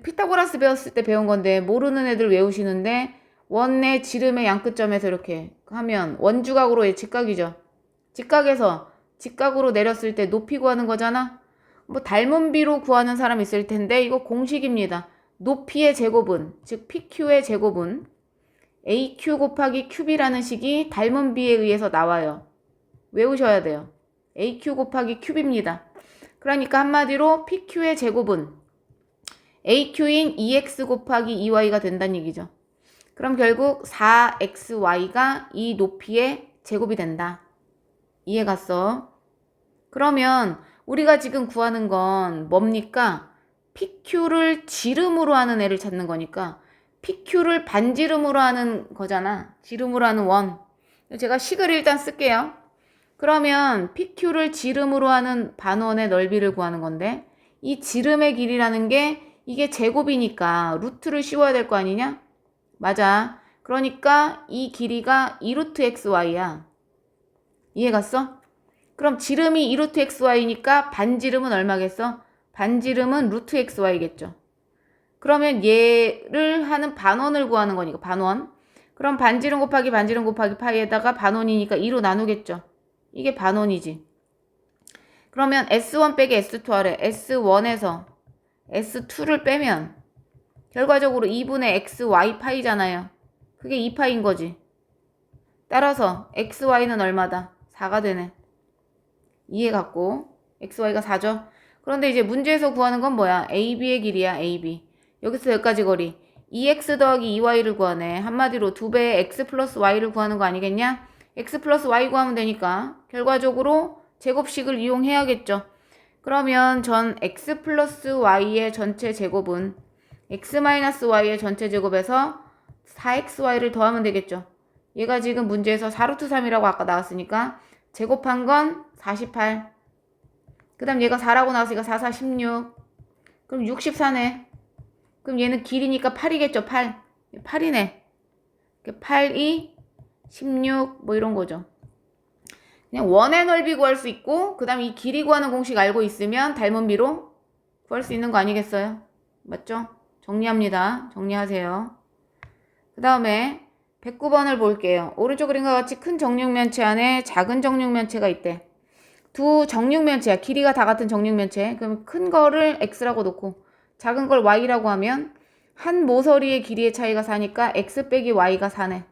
피타고라스 배웠을 때 배운 건데 모르는 애들 외우시는데 원의 지름의 양끝점에서 이렇게 하면 원주각으로 직각이죠. 직각에서 직각으로 내렸을 때 높이 구하는 거잖아. 뭐 닮은 비로 구하는 사람 있을 텐데 이거 공식입니다. 높이의 제곱은 즉 PQ의 제곱은 AQ 곱하기 QB라는 식이 닮은 비에 의해서 나와요. 외우셔야 돼요. AQ 곱하기 QB입니다. 그러니까 한마디로 PQ의 제곱은 AQ인 2X 곱하기 2Y가 된다는 얘기죠. 그럼 결국 4XY가 이 높이의 제곱이 된다. 이해 갔어? 그러면 우리가 지금 구하는 건 뭡니까? PQ를 지름으로 하는 애를 찾는 거니까 PQ를 반지름으로 하는 거잖아. 지름으로 하는 원. 제가 식을 일단 쓸게요. 그러면 PQ를 지름으로 하는 반원의 넓이를 구하는 건데 이 지름의 길이라는 게 이게 제곱이니까 루트를 씌워야 될 거 아니냐? 맞아. 그러니까 이 길이가 2루트 xy야. 이해 갔어? 그럼 지름이 2루트 xy니까 반지름은 얼마겠어? 반지름은 루트 xy겠죠. 그러면 얘를 하는 반원을 구하는 거니까 반원. 그럼 반지름 곱하기 파이에다가 반원이니까 2로 나누겠죠. 이게 반원이지. 그러면 S1 빼기 S2 하래. S1에서 S2를 빼면 결과적으로 2분의 XY 파이잖아요. 그게 2파이인 거지. 따라서 XY는 얼마다? 4가 되네. 이해 갔고 XY가 4죠. 그런데 이제 문제에서 구하는 건 뭐야? AB의 길이야. AB. 여기서 여기까지 거리 2x 더하기 2y를 구하네. 한마디로 2배의 x 플러스 y를 구하는 거 아니겠냐? x 플러스 y 구하면 되니까 결과적으로 제곱식을 이용해야겠죠. 그러면 전 x 플러스 y의 전체 제곱은 x 마이너스 y의 전체 제곱에서 4xy를 더하면 되겠죠. 얘가 지금 문제에서 4루트 3이라고 아까 나왔으니까 제곱한 건 48. 그 다음 얘가 4라고 나왔으니까 4, 4, 16. 그럼 64네. 그럼 얘는 길이니까 8이겠죠. 8. 8이네. 8, 2, 16 뭐 이런 거죠. 그냥 원의 넓이 구할 수 있고 그 다음 이 길이 구하는 공식 알고 있으면 닮은 비로 구할 수 있는 거 아니겠어요? 맞죠? 정리합니다. 정리하세요. 그 다음에 109번을 볼게요. 오른쪽 그림과 같이 큰 정육면체 안에 작은 정육면체가 있대. 두 정육면체야. 길이가 다 같은 정육면체. 그럼 큰 거를 x라고 놓고 작은 걸 y라고 하면 한 모서리의 길이의 차이가 4니까 x 빼기 y가 4네.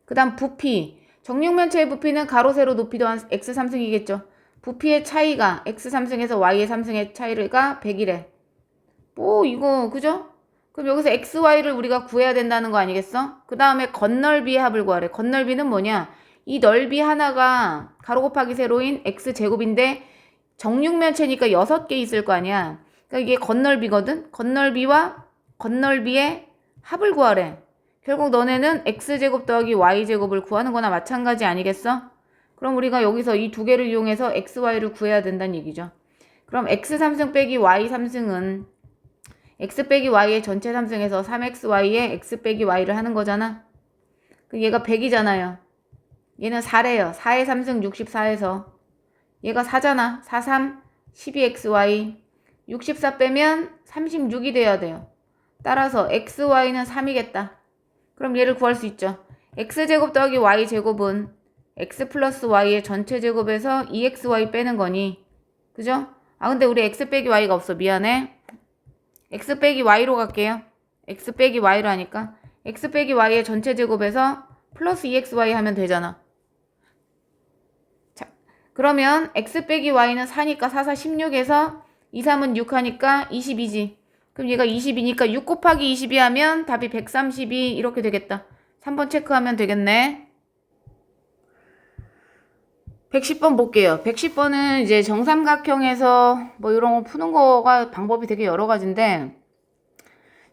그 다음 부피. 정육면체의 부피는 가로 세로 높이 더한 x 3승이겠죠. 부피의 차이가 x 3승에서 y의 3승의 차이가 100이래. 뭐 이거 그죠? 그럼 여기서 xy를 우리가 구해야 된다는 거 아니겠어? 그 다음에 건널비의 합을 구하래. 건널비는 뭐냐? 이 넓이 하나가 가로 곱하기 세로인 x제곱인데 정육면체니까 6개 있을 거 아니야. 그러니까 이게 건널비거든? 건널비와 건널비의 합을 구하래. 결국 너네는 x제곱 더하기 y제곱을 구하는 거나 마찬가지 아니겠어? 그럼 우리가 여기서 이 두 개를 이용해서 xy를 구해야 된다는 얘기죠. 그럼 x 3승 빼기 y 3승은 x 빼기 y의 전체 3승에서 3xy에 x 빼기 y를 하는 거잖아. 얘가 100이잖아요. 얘는 4래요. 4의 3승 64에서 얘가 4잖아. 4, 3, 12xy 64 빼면 36이 돼야 돼요. 따라서 xy는 3이겠다. 그럼 얘를 구할 수 있죠. x제곱 더하기 y제곱은 x 플러스 y의 전체 제곱에서 2xy 빼는 거니. 그죠? 아 근데 우리 x 빼기 y가 없어. 미안해. x 빼기 y로 갈게요. x 빼기 y로 하니까 x 빼기 y의 전체 제곱에서 플러스 2xy 하면 되잖아. 자, 그러면 x 빼기 y는 4니까 4, 4, 16에서 2, 3은 6 하니까 22지. 그럼 얘가 20이니까 6 곱하기 22 하면 답이 132 이렇게 되겠다. 3번 체크하면 되겠네. 110번 볼게요. 110번은 이제 정삼각형에서 뭐 이런 거 푸는 거가 방법이 되게 여러 가지인데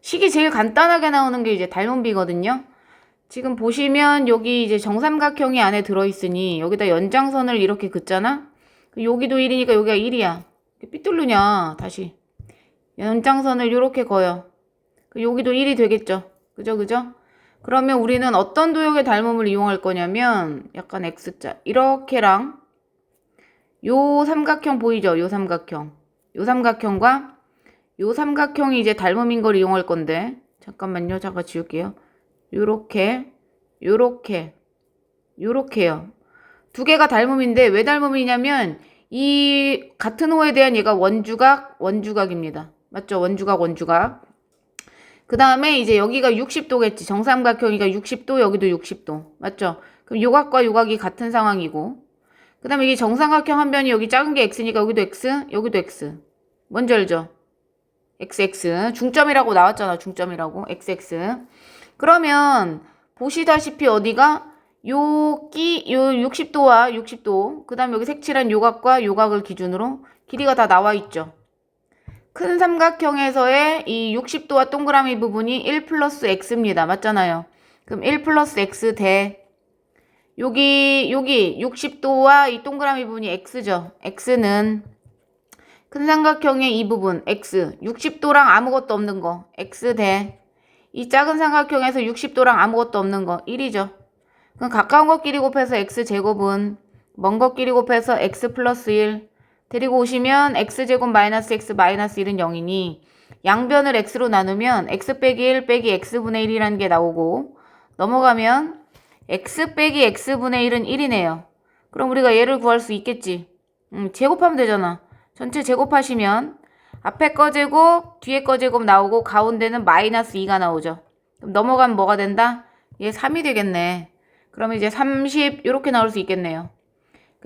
식이 제일 간단하게 나오는 게 이제 닮은비거든요. 지금 보시면 여기 이제 정삼각형이 안에 들어있으니 여기다 연장선을 이렇게 긋잖아. 여기도 1이니까 여기가 1이야. 삐뚤르냐 다시. 연장선을 이렇게 그어요. 여기도 1이 되겠죠. 그죠 그죠? 그러면 우리는 어떤 도형의 닮음을 이용할 거냐면 약간 X자 이렇게랑 요 삼각형 보이죠? 요 삼각형. 요 삼각형과 요 삼각형이 이제 닮음인 걸 이용할 건데 잠깐만요. 잠깐 지울게요. 요렇게 요렇게 요렇게요. 두 개가 닮음인데 왜 닮음이냐면 이 같은 호에 대한 얘가 원주각입니다. 맞죠? 원주각. 그 다음에 이제 여기가 60도겠지. 정삼각형이니까 60도, 여기도 60도. 맞죠? 그럼 요각과 요각이 같은 상황이고. 그 다음에 이게 정삼각형 한 변이 여기 작은 게 x니까 여기도 x, 여기도 x. 뭔지 알죠? xx. 중점이라고 나왔잖아. 중점이라고. xx. 그러면 보시다시피 어디가 요 60도와 60도. 그 다음에 여기 색칠한 요각과 요각을 기준으로 길이가 다 나와 있죠. 큰 삼각형에서의 이 60도와 동그라미 부분이 1 플러스 x입니다. 맞잖아요. 그럼 1 플러스 x 대 여기 60도와 이 동그라미 부분이 x죠. x는 큰 삼각형의 이 부분 x 60도랑 아무것도 없는 거 x 대 이 작은 삼각형에서 60도랑 아무것도 없는 거 1이죠. 그럼 가까운 것끼리 곱해서 x제곱은 먼 것끼리 곱해서 x 플러스 1 데리고 오시면 x제곱 마이너스 x 마이너스 1은 0이니 양변을 x로 나누면 x 빼기 1 빼기 x분의 1이라는 게 나오고 넘어가면 x 빼기 x분의 1은 1이네요. 그럼 우리가 얘를 구할 수 있겠지. 제곱하면 되잖아. 전체 제곱하시면 앞에 거 제곱, 뒤에 거 제곱 나오고 가운데는 마이너스 2가 나오죠. 그럼 넘어가면 뭐가 된다? 얘 3이 되겠네. 그러면 이제 30 이렇게 나올 수 있겠네요.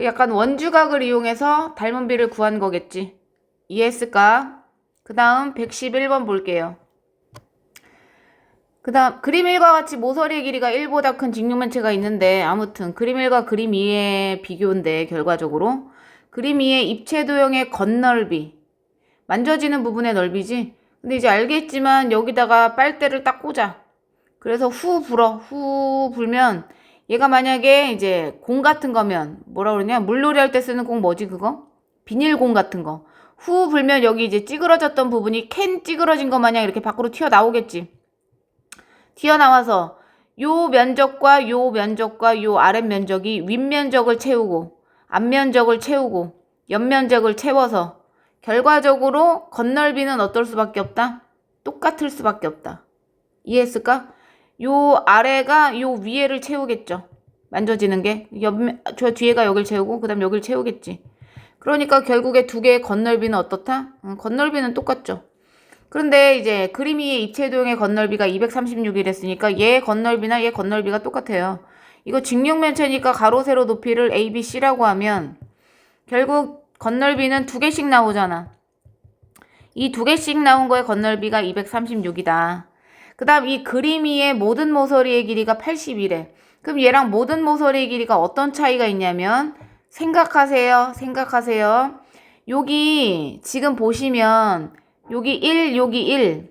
약간 원주각을 이용해서 닮은비를 구한 거겠지. 이해했을까? 그 다음 111번 볼게요. 그 다음 그림 1과 같이 모서리의 길이가 1보다 큰 직육면체가 있는데 아무튼 그림 1과 그림 2의 비교인데 결과적으로 그림 2의 입체 도형의 겉넓이 만져지는 부분의 넓이지. 근데 이제 알겠지만 여기다가 빨대를 딱 꽂아. 그래서 후 불면 얘가 만약에 이제 공 같은 거면 뭐라 그러냐? 물놀이 할 때 쓰는 공 뭐지 그거? 비닐공 같은 거. 후 불면 여기 이제 찌그러졌던 부분이 캔 찌그러진 거 마냥 이렇게 밖으로 튀어나오겠지. 튀어나와서 요 면적과 요 면적과 요 아랫 면적이 윗면적을 채우고 앞면적을 채우고 옆면적을 채워서 결과적으로 겉넓이는 어떨 수밖에 없다? 똑같을 수밖에 없다. 이해했을까? 요 아래가 요 위에를 채우겠죠. 만져지는 게. 저 뒤에가 여길 채우고 그 다음 여길 채우겠지. 그러니까 결국에 두 개의 겉넓이는 어떻다? 겉넓이는 똑같죠. 그런데 이제 그림 2의 입체 도형의 겉넓이가 236이랬으니까 얘 겉넓이나 얘 겉넓이가 똑같아요. 이거 직육면체니까 가로 세로 높이를 ABC라고 하면 결국 건널비는 두 개씩 나오잖아. 이 두 개씩 나온 거의 건널비가 236이다. 그 다음 이 그림 위의 모든 모서리의 길이가 80이래. 그럼 얘랑 모든 모서리의 길이가 어떤 차이가 있냐면 생각하세요. 여기 지금 보시면 여기 1, 여기 1.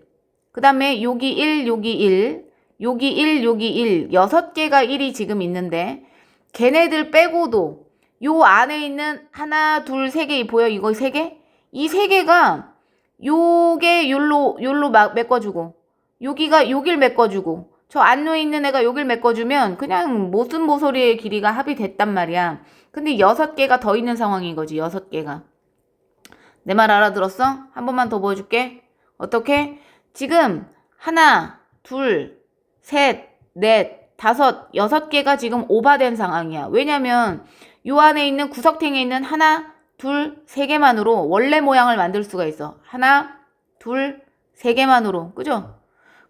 그 다음에 여기 1, 여기 1. 여기 1, 여기 1. 6개가 1이 지금 있는데 걔네들 빼고도 요 안에 있는 하나, 둘, 세 개 보여? 이거 세 개? 이 세 개가 요게 요로 막 메꿔주고 여기가 여길 메꿔주고 저 안에 있는 애가 여길 메꿔주면 그냥 모든 모서리의 길이가 합의됐단 말이야. 근데 6개가 더 있는 상황인 거지. 6개가. 내 말 알아들었어? 한 번만 더 보여줄게. 어떻게? 지금 하나, 둘, 셋, 넷, 다섯, 6개가 지금 오버된 상황이야. 왜냐면 요 안에 있는 구석탱이에 있는 하나, 둘, 세 개만으로 원래 모양을 만들 수가 있어. 하나, 둘, 세 개만으로. 그죠?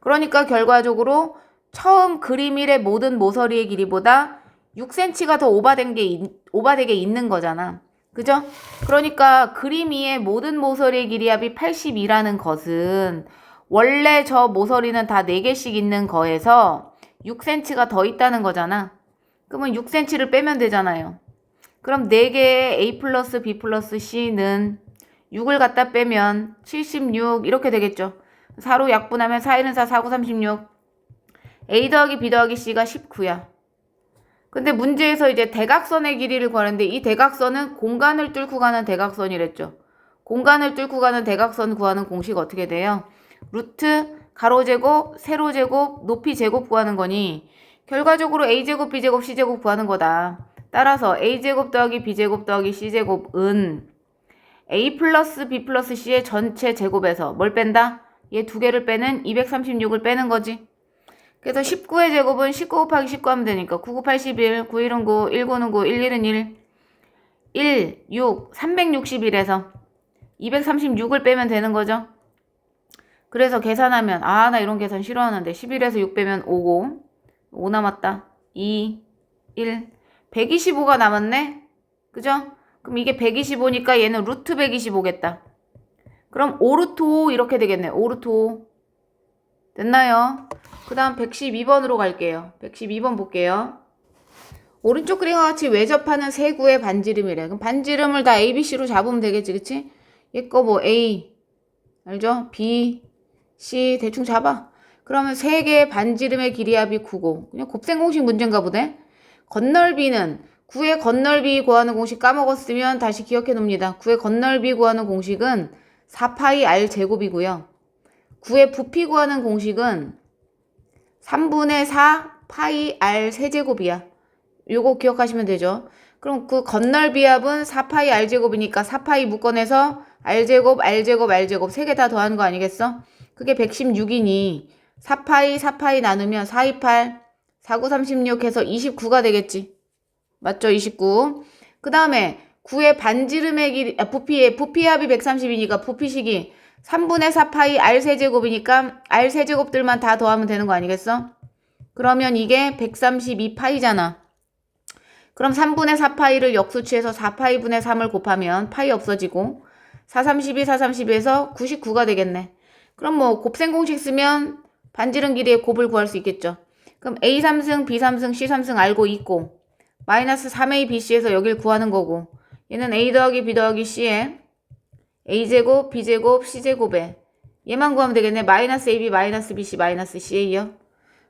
그러니까 결과적으로 처음 그림 1의 모든 모서리의 길이보다 6cm가 더 오버되게 있는 거잖아. 그죠? 그러니까 그림 2의 모든 모서리의 길이합이 82라는 것은 원래 저 모서리는 다 4개씩 있는 거에서 6cm가 더 있다는 거잖아. 그러면 6cm를 빼면 되잖아요. 그럼 4개의 A 플러스 B 플러스 C는 6을 갖다 빼면 76 이렇게 되겠죠. 4로 약분하면 4, 1은 4, 4, 9, 36. A 더하기 B 더하기 C가 19야. 근데 문제에서 이제 대각선의 길이를 구하는데 이 대각선은 공간을 뚫고 가는 대각선이랬죠. 공간을 뚫고 가는 대각선 구하는 공식 어떻게 돼요? 루트, 가로제곱, 세로제곱, 높이제곱 구하는 거니 결과적으로 A제곱, B제곱, C제곱 구하는 거다. 따라서 A제곱 더하기 B제곱 더하기 C제곱은 A 플러스 B 플러스 C의 전체 제곱에서 뭘 뺀다? 얘 두 개를 빼는 236을 빼는 거지. 그래서 19의 제곱은 19 곱하기 19 하면 되니까 9, 9, 81, 9, 1은 9, 1, 9는 9, 1, 1은 1, 6, 361에서 236을 빼면 되는 거죠. 그래서 계산하면 나 이런 계산 싫어하는데 11에서 6 빼면 5고 5 남았다. 2, 1, 125가 남았네. 그죠? 그럼 이게 125니까 얘는 루트 125겠다. 그럼 5루트 5 이렇게 되겠네. 5루트 5. 됐나요? 그 다음 112번으로 갈게요. 112번 볼게요. 오른쪽 그림과 같이 외접하는 세 구의 반지름이래. 그럼 반지름을 다 A, B, C로 잡으면 되겠지. 그치? 얘 거 뭐 A, 알죠? B, C 대충 잡아. 그러면 세 개의 반지름의 길이합이 9고. 그냥 곱셈 공식 문제인가 보네. 건널비는 9의 건널비 구하는 공식 까먹었으면 다시 기억해 놉니다. 9의 건널비 구하는 공식은 4파이 R 제곱이고요. 9의 부피 구하는 공식은 3분의 4 파이 R 세제곱이야. 요거 기억하시면 되죠. 그럼 그 건널비합은 4파이 R 제곱이니까 4파이 묶어내서 R 제곱, R 제곱, R 제곱 3개 다 더하는 거 아니겠어? 그게 116이니 4파이 나누면 4, 2, 8, 4, 9, 36 해서 29가 되겠지. 맞죠? 29. 그 다음에 9의 반지름의 길이, 부피합이 130이니까 부피식이 3분의 4파이 R 세제곱이니까 R 세제곱들만 다 더하면 되는 거 아니겠어? 그러면 이게 132파이잖아. 그럼 3분의 4파이를 역수치해서 4파이분의 3을 곱하면 파이 없어지고 4, 32, 4, 32에서 99가 되겠네. 그럼 뭐 곱셈 공식 쓰면 반지름 길이의 곱을 구할 수 있겠죠. 그럼 A 3승, B 3승, C 3승 알고 있고 마이너스 3A, BC에서 여길 구하는 거고 얘는 A 더하기 B 더하기 C에 A제곱, B제곱, C제곱에 얘만 구하면 되겠네. 마이너스 AB, 마이너스 BC, 마이너스 CA요.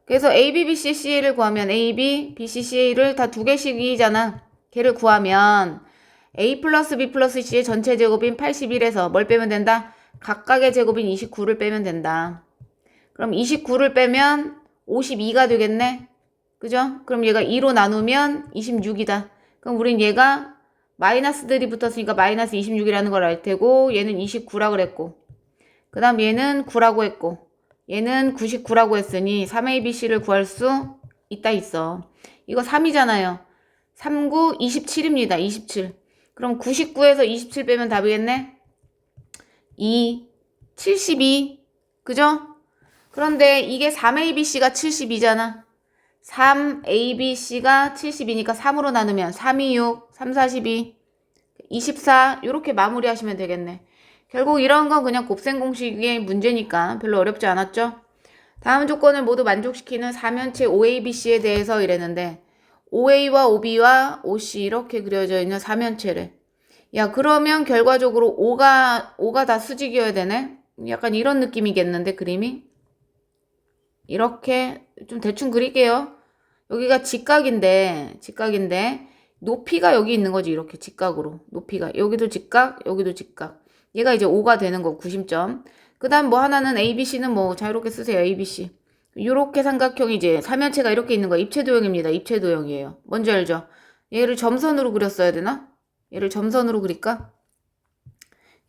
그래서 AB, BC, CA를 구하면 AB, BC, CA를 다 두 개씩이잖아. 걔를 구하면 A 플러스 B 플러스 C의 전체 제곱인 81에서 뭘 빼면 된다? 각각의 제곱인 29를 빼면 된다. 그럼 29를 빼면 52가 되겠네. 그죠? 그럼 얘가 2로 나누면 26이다. 그럼 우린 얘가 마이너스들이 붙었으니까 마이너스 26이라는 걸 알 테고 얘는 29라고 그랬고 그 다음 얘는 9라고 했고 얘는 99라고 했으니 3ABC를 구할 수 있어. 이거 3이잖아요. 39, 27입니다. 27. 그럼 99에서 27 빼면 답이겠네? 2, 72. 그죠? 그런데 이게 3ABC가 72잖아. 3, A, B, C가 72니까 3으로 나누면 3, 2, 6, 3, 4, 12, 24 이렇게 마무리하시면 되겠네. 결국 이런 건 그냥 곱셈 공식의 문제니까 별로 어렵지 않았죠? 다음 조건을 모두 만족시키는 사면체 OABC에 대해서 이랬는데 OA와 OB와 OC 이렇게 그려져 있는 사면체래. 야, 그러면 결과적으로 O가 다 수직이어야 되네? 약간 이런 느낌이겠는데, 그림이? 이렇게 좀 대충 그릴게요. 여기가 직각인데 높이가 여기 있는 거지. 이렇게 직각으로 높이가 여기도 직각 여기도 직각. 얘가 이제 5가 되는 거 구심점. 그 다음 뭐 하나는 ABC는 뭐 자유롭게 쓰세요. ABC 요렇게 삼각형이 이제 사면체가 이렇게 있는 거 입체도형입니다. 입체도형이에요. 뭔지 알죠? 얘를 점선으로 그렸어야 되나? 얘를 점선으로 그릴까?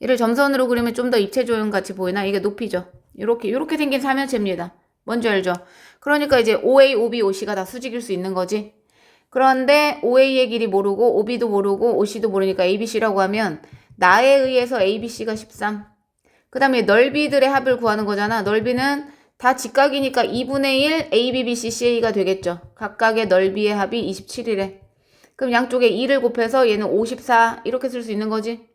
얘를 점선으로 그리면 좀 더 입체도형 같이 보이나? 이게 높이죠. 요렇게 생긴 사면체입니다. 뭔지 알죠? 그러니까 이제 OA, OB, OC가 다 수직일 수 있는 거지. 그런데 OA의 길이 모르고 OB도 모르고 OC도 모르니까 ABC라고 하면 나에 의해서 ABC가 13. 그 다음에 넓이들의 합을 구하는 거잖아. 넓이는 다 직각이니까 2분의 1 AB, BC, CA가 되겠죠. 각각의 넓이의 합이 27이래. 그럼 양쪽에 2를 곱해서 얘는 54 이렇게 쓸 수 있는 거지.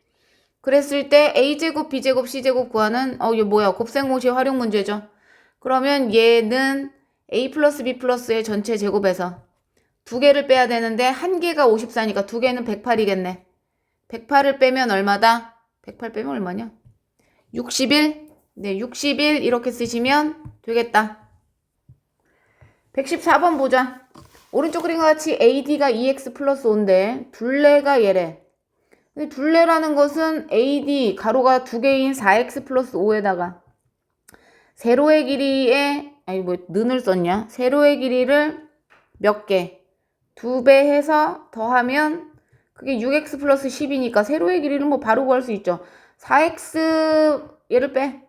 그랬을 때 A제곱, B제곱, C제곱 구하는 이거 뭐야 곱셈공식 활용 문제죠. 그러면 얘는 A 플러스 B 플러스의 전체 제곱에서 두 개를 빼야 되는데 한 개가 54니까 두 개는 108이겠네. 108을 빼면 얼마다? 108 빼면 얼마냐? 61? 네, 61 이렇게 쓰시면 되겠다. 114번 보자. 오른쪽 그림과 같이 AD가 2X 플러스 5인데 둘레가 얘래. 근데 둘레라는 것은 AD 가로가 두 개인 4X 플러스 5에다가 세로의 길이에 는을 썼냐? 세로의 길이를 몇 개? 2배 해서 더하면 그게 6x 플러스 10이니까 세로의 길이는 뭐 바로 구할 수 있죠. 4x 얘를 빼.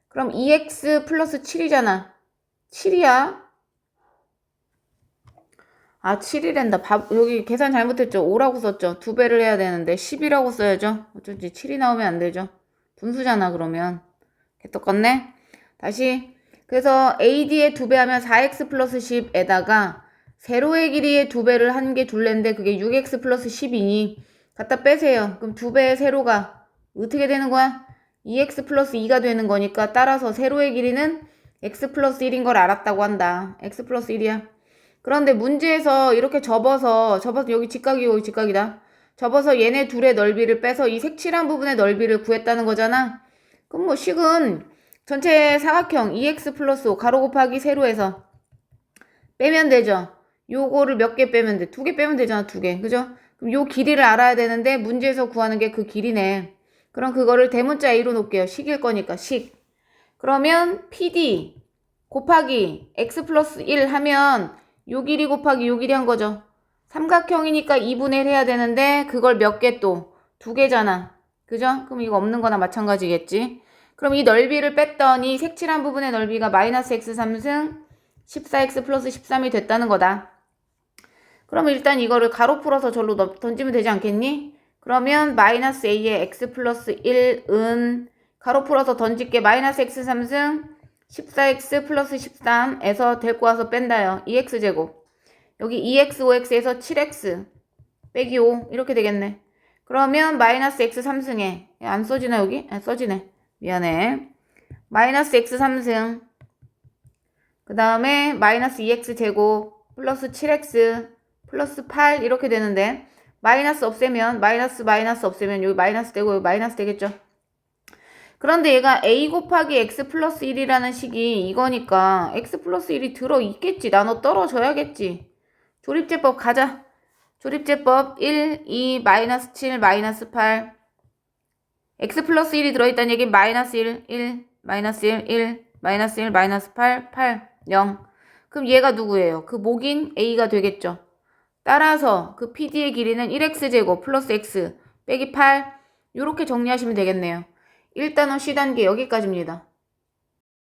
그럼 2x 플러스 7이잖아. 7이야. 아 7이란다. 여기 계산 잘못했죠. 5라고 썼죠. 2배를 해야 되는데 10이라고 써야죠. 어쩐지 7이 나오면 안 되죠. 분수잖아 그러면. 개떡같네. 다시. 그래서 AD에 2배 하면 4x 플러스 10에다가 세로의 길이의 2배를 한 게 둘레인데 그게 6x 플러스 10이니 갖다 빼세요. 그럼 2배의 세로가 어떻게 되는 거야? 2x 플러스 2가 되는 거니까 따라서 세로의 길이는 x 플러스 1인 걸 알았다고 한다. x 플러스 1이야. 그런데 문제에서 이렇게 접어서 여기 직각이고 여기 직각이다. 접어서 얘네 둘의 넓이를 빼서 이 색칠한 부분의 넓이를 구했다는 거잖아. 그럼 뭐 식은 전체 사각형 2x 플러스 5 가로 곱하기 세로에서 빼면 되죠. 요거를 몇 개 빼면 돼? 2개 빼면 되잖아. 2개. 그죠? 그럼 요 길이를 알아야 되는데 문제에서 구하는 게 그 길이네. 그럼 그거를 대문자 A로 놓을게요. 식일 거니까 식. 그러면 PD 곱하기 x 플러스 1 하면 요 길이 곱하기 요 길이 한 거죠. 삼각형이니까 2분의 1 해야 되는데 그걸 몇 개 또? 2개잖아. 그죠? 그럼 이거 없는 거나 마찬가지겠지. 그럼 이 넓이를 뺐더니 색칠한 부분의 넓이가 마이너스 x 3승 14x 플러스 13이 됐다는 거다. 그러면 일단 이거를 가로 풀어서 절로 던지면 되지 않겠니? 그러면 마이너스 a의 x 플러스 1은 가로 풀어서 던질게 마이너스 x 3승 14x 플러스 13에서 데리고 와서 뺀다요. 2x제곱. 여기 2x 5x에서 7x 빼기 5 이렇게 되겠네. 그러면 마이너스 x 3승에 안 써지나 여기? 써지네. 미안해. 마이너스 x 3승 그 다음에 마이너스 2x 제곱 플러스 7x 플러스 8 이렇게 되는데 마이너스 없애면 마이너스 없애면 여기 마이너스 되고 여기 마이너스 되겠죠. 그런데 얘가 a 곱하기 x 플러스 1이라는 식이 이거니까 x 플러스 1이 들어있겠지. 나눠 떨어져야겠지. 조립제법 가자. 조립제법 1, 2, 마이너스 7, 마이너스 8 x 플러스 1이 들어있다는 얘기 마이너스 1, 1, 마이너스 1, 1, 마이너스 1, 마이너스 8, 8, 0. 그럼 얘가 누구예요? 그 목인 a가 되겠죠. 따라서 그 PD의 길이는 1x제곱 플러스 x 빼기 8 이렇게 정리하시면 되겠네요. 1단원 C단계 여기까지입니다.